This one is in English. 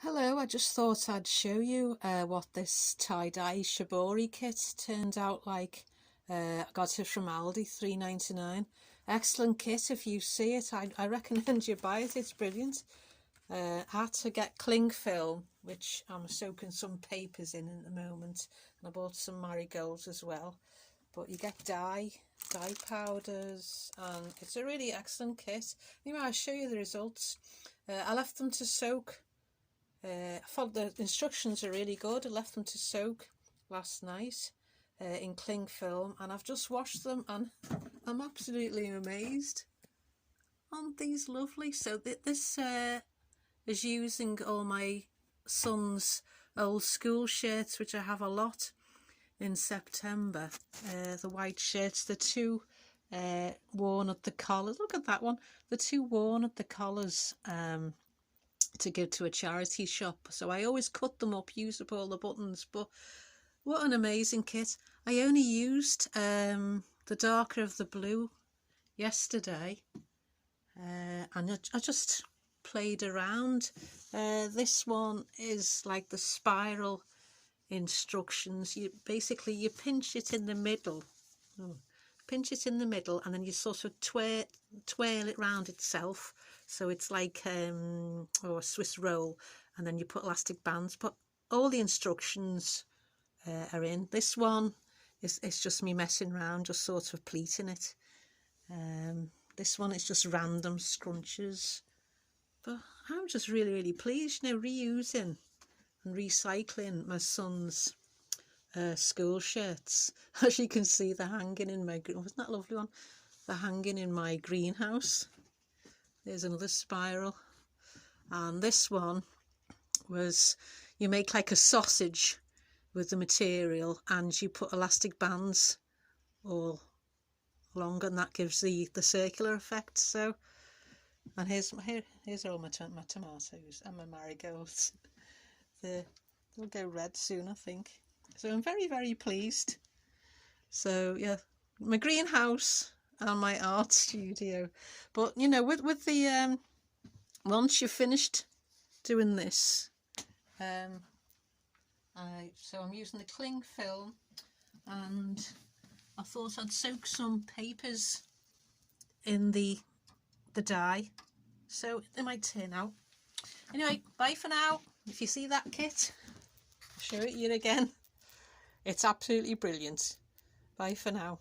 Hello, I just thought I'd show you what this tie-dye shibori kit turned out like. I got it from Aldi, £3.99. Excellent kit. If you see it, I recommend you buy it. It's brilliant. I had to get cling film, which I'm soaking some papers in at the moment, and I bought some marigolds as well. But you get dye powders, and it's a really excellent kit. Anyway, I'll show you the results. I left them to soak. I thought the instructions are really good. I left them to soak last night in cling film, and I've just washed them and I'm absolutely amazed. Aren't these lovely? So this is using all my son's old school shirts, which I have a lot in September. The white shirts, the two worn at the collars. Look at that one. The two worn at the collars. To give to a charity shop, so I always cut them up, use up all the buttons. But what an amazing kit. I only used the darker of the blue yesterday, and I just played around. This one is like the spiral instructions. You pinch it in the middle. Pinch it in the middle, and then you sort of twirl it round itself, so it's like a Swiss roll, and then you put elastic bands. But all the instructions are in. This one it's just me messing around, just sort of pleating it. This one is just random scrunches, but I'm just really pleased, reusing and recycling my son's school shirts. As you can see, they're hanging in my, wasn't that a lovely one? They're hanging in my greenhouse. There's another spiral, and this one was, you make like a sausage with the material, and you put elastic bands all along, and that gives the circular effect. So, and here's all my tomatoes and my marigolds. They'll go red soon, I think. So I'm very pleased. So yeah, my greenhouse and my art studio. But with the once you've finished doing this, so I'm using the cling film, and I thought I'd soak some papers in the dye, so they might turn out. Anyway, bye for now. If you see that kit, I'll show it you again. It's absolutely brilliant. Bye for now.